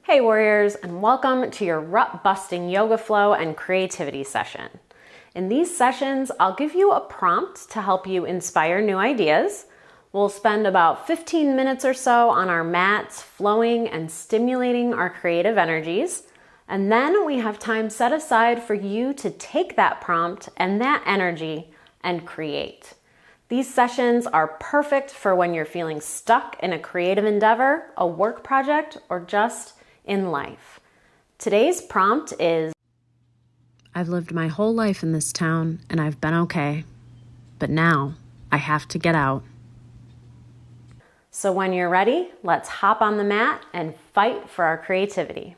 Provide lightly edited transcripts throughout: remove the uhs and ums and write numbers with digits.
Hey warriors, and welcome to your rut busting yoga flow and creativity session. In these sessions, I'll give you a prompt to help you inspire new ideas. We'll spend about 15 minutes or so on our mats flowing and stimulating our creative energies. And then we have time set aside for you to take that prompt and that energy and create. These sessions are perfect for when you're feeling stuck in a creative endeavor, a work project, or just in life. Today's prompt is, I've lived my whole life in this town and I've been okay, but now I have to get out. So when you're ready, let's hop on the mat and fight for our creativity.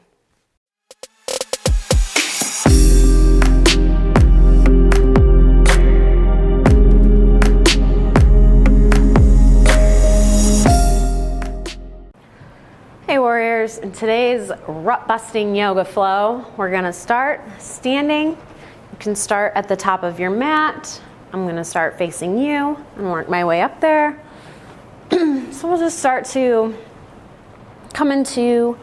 Hey warriors, in today's rut busting yoga flow, we're gonna start standing. You can start at the top of your mat. I'm gonna start facing you and work my way up there. So we'll just start to come into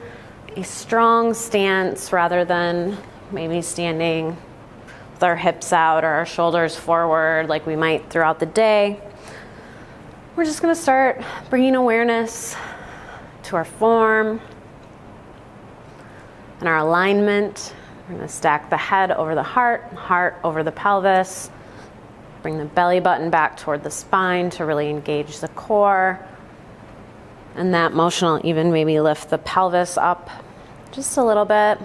a strong stance rather than maybe standing with our hips out or our shoulders forward like we might throughout the day. We're just gonna start bringing awareness to our form and our alignment. We're going to stack the head over the heart, heart over the pelvis. Bring the belly button back toward the spine to really engage the core. And that motion will even maybe lift the pelvis up just a little bit.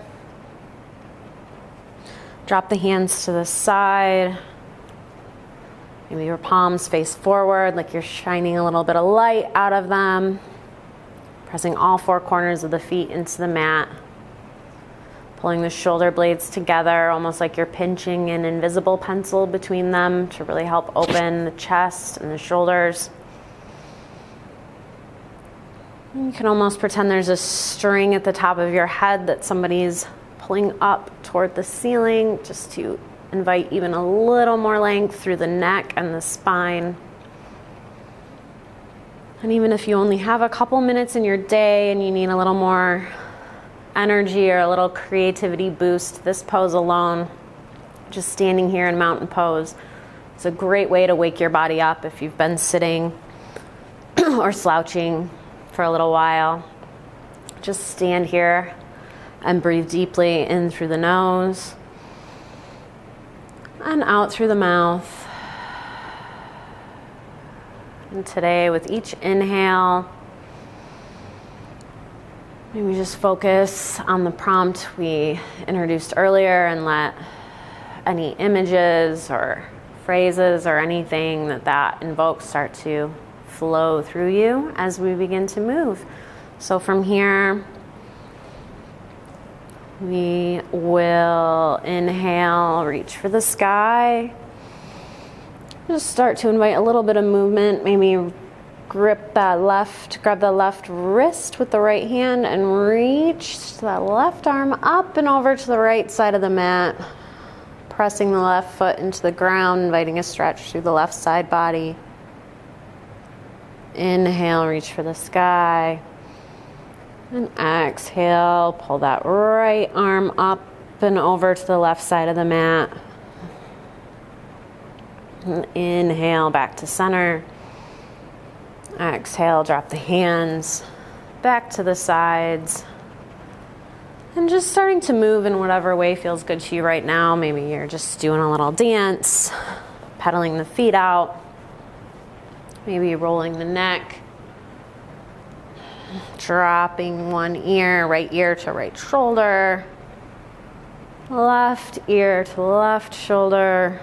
Drop the hands to the side. Maybe your palms face forward like you're shining a little bit of light out of them. Pressing all four corners of the feet into the mat. Pulling the shoulder blades together, almost like you're pinching an invisible pencil between them to really help open the chest and the shoulders. You can almost pretend there's a string at the top of your head that somebody's pulling up toward the ceiling, just to invite even a little more length through the neck and the spine. And even if you only have a couple minutes in your day and you need a little more energy or a little creativity boost, this pose alone, just standing here in mountain pose, is a great way to wake your body up if you've been sitting or slouching for a little while. Just stand here and breathe deeply in through the nose and out through the mouth. And today, with each inhale, maybe just focus on the prompt we introduced earlier and let any images or phrases or anything that invokes start to flow through you as we begin to move. So from here, we will inhale, reach for the sky. Just start to invite a little bit of movement. Maybe grab the left wrist with the right hand and reach that left arm up and over to the right side of the mat. Pressing the left foot into the ground, inviting a stretch through the left side body. Inhale, reach for the sky. And exhale, pull that right arm up and over to the left side of the mat. And inhale, back to center. Exhale, drop the hands back to the sides. And just starting to move in whatever way feels good to you right now. Maybe you're just doing a little dance, pedaling the feet out. Maybe rolling the neck. Dropping one ear, right ear to right shoulder. Left ear to left shoulder.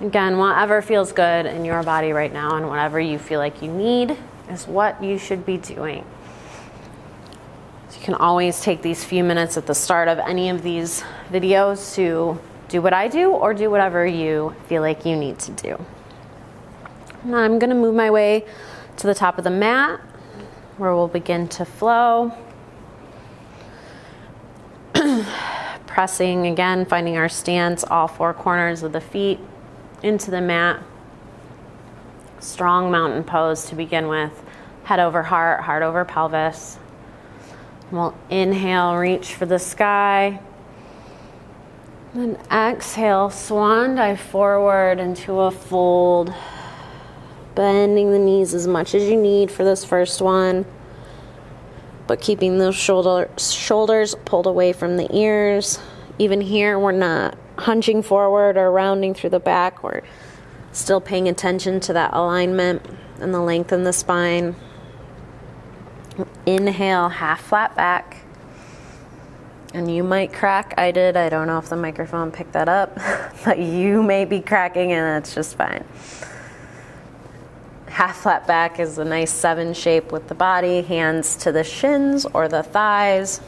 Again, whatever feels good in your body right now and whatever you feel like you need is what you should be doing. So you can always take these few minutes at the start of any of these videos to do what I do or do whatever you feel like you need to do. Now I'm going to move my way to the top of the mat where we'll begin to flow. Pressing again, finding our stance, all four corners of the feet into the mat. Strong mountain pose to begin with. Head over heart, heart over pelvis. We'll inhale, reach for the sky. Then exhale, swan dive forward into a fold. Bending the knees as much as you need for this first one, but keeping those shoulders pulled away from the ears. Even here, we're not hunching forward or rounding through the back. We're still paying attention to that alignment and the length in the spine. Inhale, half flat back. And you might crack. I did. I don't know if the microphone picked that up, but you may be cracking and that's just fine. Half flat back is a nice 7 shape with the body, hands to the shins or the thighs.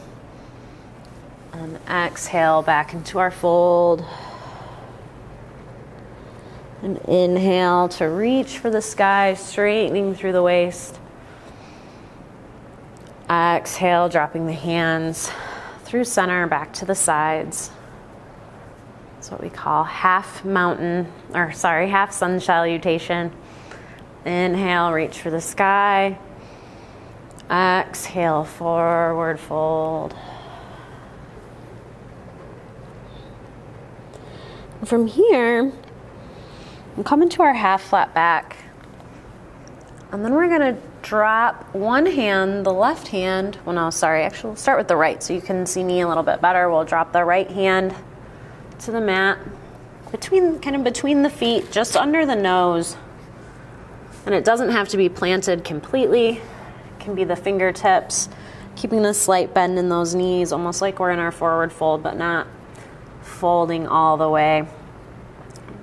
And exhale back into our fold. And inhale to reach for the sky, straightening through the waist. Exhale, dropping the hands through center, back to the sides. That's what we call half sun salutation. Inhale, reach for the sky. Exhale, forward fold. From here, we'll come into our half flat back. And then we're gonna drop one hand, the left hand, actually we'll start with the right so you can see me a little bit better. We'll drop the right hand to the mat, between the feet, just under the nose. And it doesn't have to be planted completely. It can be the fingertips, keeping a slight bend in those knees, almost like we're in our forward fold, but not folding all the way.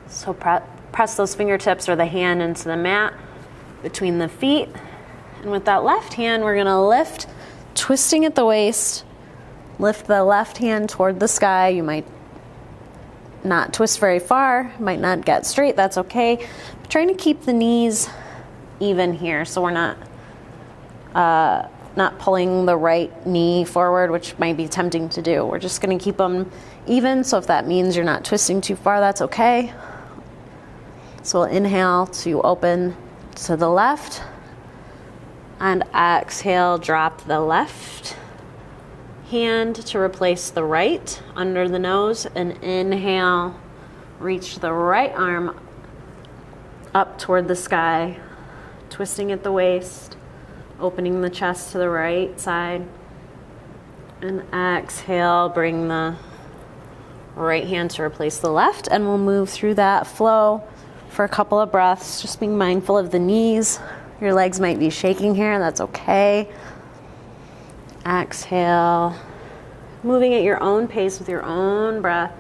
So press those fingertips or the hand into the mat between the feet. And with that left hand, we're gonna lift, twisting at the waist. Lift the left hand toward the sky. You might not twist very far, might not get straight, that's okay. But trying to keep the knees even here, so we're not pulling the right knee forward, which might be tempting to do. We're just going to keep them even, so if that means you're not twisting too far, that's okay. So we'll inhale to open to the left, and exhale, drop the left hand to replace the right under the nose, and inhale, reach the right arm up toward the sky, twisting at the waist, opening the chest to the right side, and exhale, bring the right hand to replace the left, and we'll move through that flow for a couple of breaths, just being mindful of the knees. Your legs might be shaking here, that's okay. Exhale, moving at your own pace with your own breath,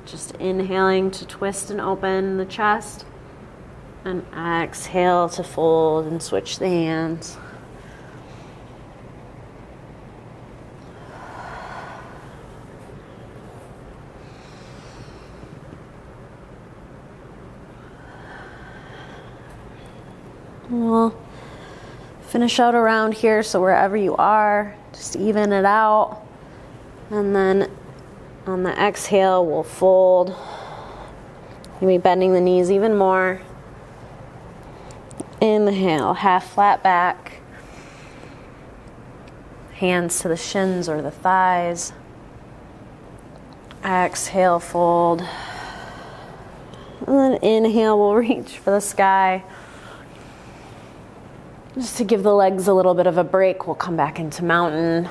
just inhaling to twist and open the chest, and exhale to fold and switch the hands. We'll finish out around here, so wherever you are, just even it out. And then on the exhale, we'll fold. Maybe bending the knees even more. Inhale, half flat back. Hands to the shins or the thighs. Exhale, fold. And then inhale, we'll reach for the sky. Just to give the legs a little bit of a break, we'll come back into mountain.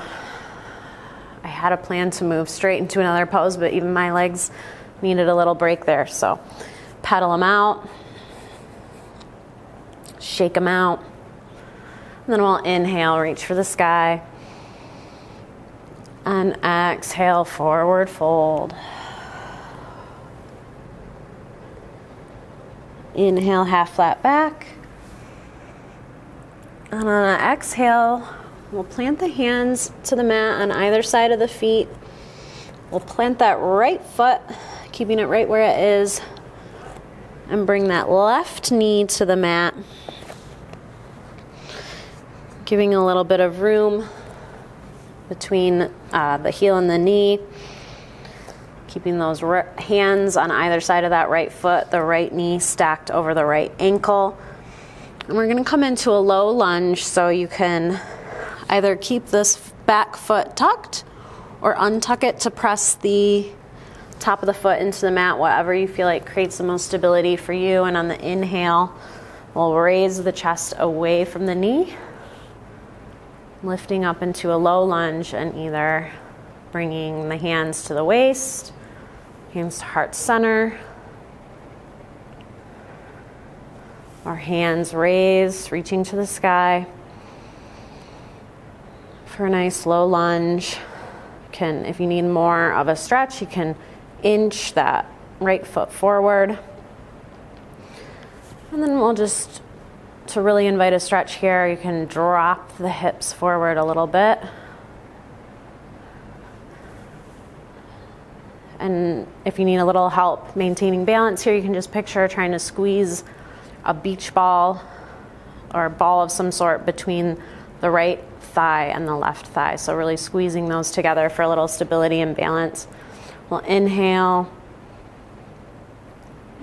I had a plan to move straight into another pose, but even my legs needed a little break there. So pedal them out, shake them out, and then we'll inhale, reach for the sky, and exhale, forward fold. Inhale, half flat back. And on an exhale, we'll plant the hands to the mat on either side of the feet. We'll plant that right foot, keeping it right where it is, and bring that left knee to the mat, giving a little bit of room between the heel and the knee, keeping those hands on either side of that right foot, the right knee stacked over the right ankle. And we're going to come into a low lunge, so you can either keep this back foot tucked, or untuck it to press the top of the foot into the mat, whatever you feel like creates the most stability for you. And on the inhale, we'll raise the chest away from the knee, lifting up into a low lunge and either bringing the hands to the waist, hands to heart center, or hands raised, reaching to the sky. For a nice low lunge, if you need more of a stretch, you can inch that right foot forward. And then we'll just, to really invite a stretch here, you can drop the hips forward a little bit. And if you need a little help maintaining balance here, you can just picture trying to squeeze a beach ball or a ball of some sort between the right thigh and the left thigh. So really squeezing those together for a little stability and balance. We'll inhale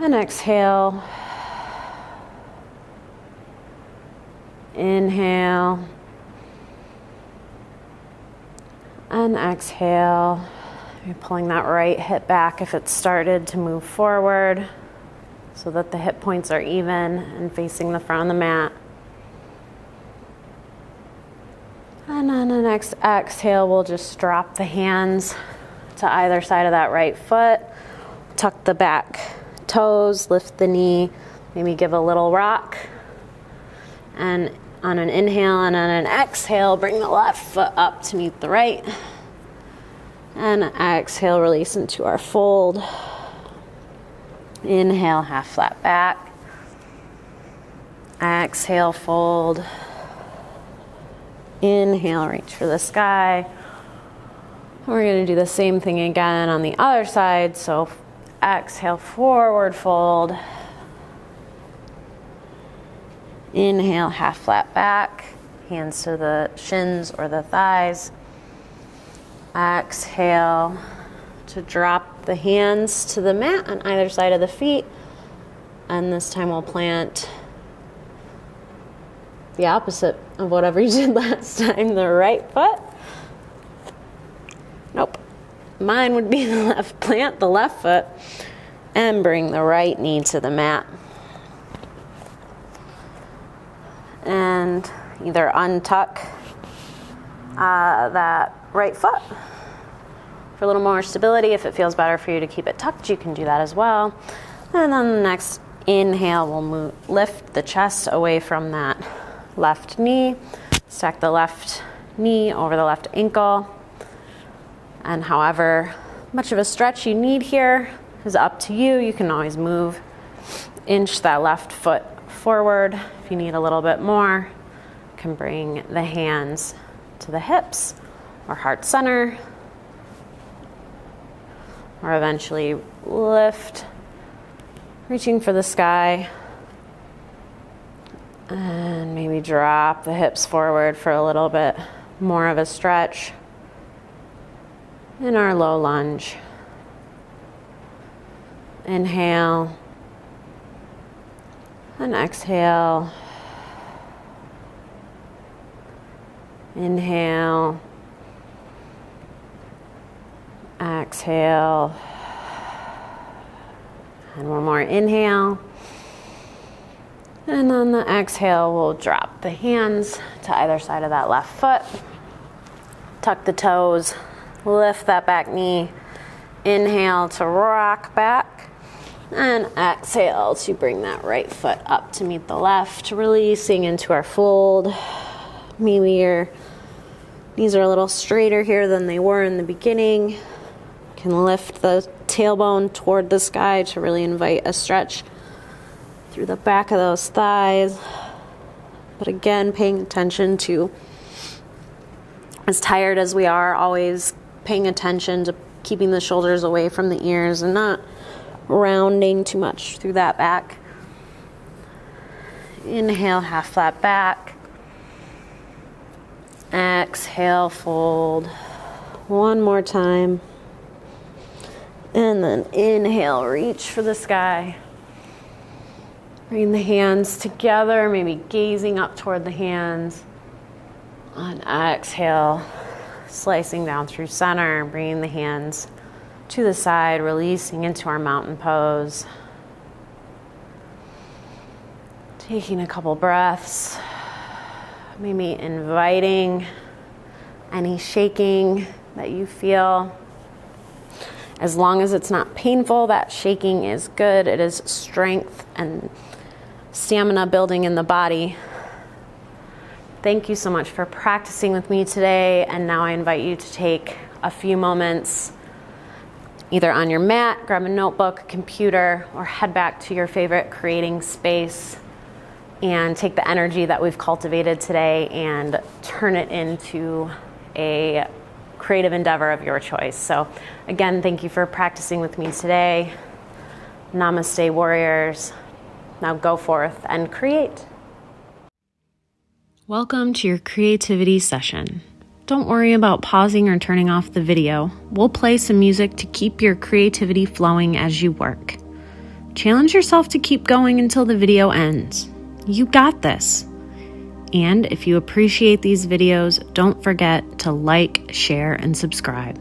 and exhale. Inhale and exhale. You're pulling that right hip back if it started to move forward so that the hip points are even and facing the front of the mat. And on the next exhale, we'll just drop the hands to either side of that right foot. Tuck the back toes, lift the knee, maybe give a little rock. And on an inhale and on an exhale, bring the left foot up to meet the right. And exhale, release into our fold. Inhale, half flat back. Exhale, fold. Inhale, reach for the sky. We're going to do the same thing again on the other side. So exhale, forward fold. Inhale, half flat back. Hands to the shins or the thighs. Exhale to drop the hands to the mat on either side of the feet. And this time we'll plant the opposite of whatever you did last time, the right foot. Nope. Mine would be the left. Plant the left foot and bring the right knee to the mat. And either untuck that right foot for a little more stability. If it feels better for you to keep it tucked, you can do that as well. And then the next inhale, we'll lift the chest away from that left knee. Stack the left knee over the left ankle. And however much of a stretch you need here is up to you. You can always inch that left foot forward. If you need a little bit more, you can bring the hands to the hips or heart center, or eventually lift, reaching for the sky, and maybe drop the hips forward for a little bit more of a stretch in our low lunge. Inhale and exhale. Inhale. Exhale. And one more inhale. And on the exhale, we'll drop the hands to either side of that left foot. Tuck the toes, lift that back knee. Inhale to rock back. And exhale to bring that right foot up to meet the left, releasing into our fold. Maybe your knees are a little straighter here than they were in the beginning. You can lift the tailbone toward the sky to really invite a stretch through the back of those thighs. But again, paying attention to, as tired as we are, always paying attention to keeping the shoulders away from the ears and not rounding too much through that back. Inhale, half flat back. Exhale, fold. One more time. And then inhale, reach for the sky. Bring the hands together, maybe gazing up toward the hands. On exhale, slicing down through center, bringing the hands to the side, releasing into our mountain pose. Taking a couple breaths, maybe inviting any shaking that you feel. As long as it's not painful, that shaking is good. It is strength and stamina building in the body. Thank you so much for practicing with me today. And now I invite you to take a few moments either on your mat, grab a notebook, a computer, or head back to your favorite creating space and take the energy that we've cultivated today and turn it into a creative endeavor of your choice. So again, thank you for practicing with me today. Namaste, warriors. Now go forth and create. Welcome to your creativity session. Don't worry about pausing or turning off the video. We'll play some music to keep your creativity flowing as you work. Challenge yourself to keep going until the video ends. You got this. And if you appreciate these videos, don't forget to like, share, and subscribe.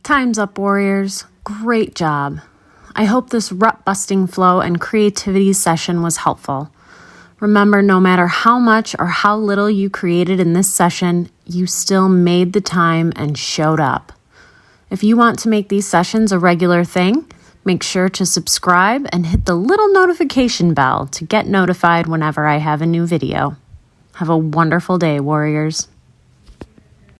Time's up, warriors. Great job. I hope this rut busting flow and creativity session was helpful. Remember, no matter how much or how little you created in this session, you still made the time and showed up. If you want to make these sessions a regular thing, make sure to subscribe and hit the little notification bell to get notified whenever I have a new video. Have a wonderful day, warriors.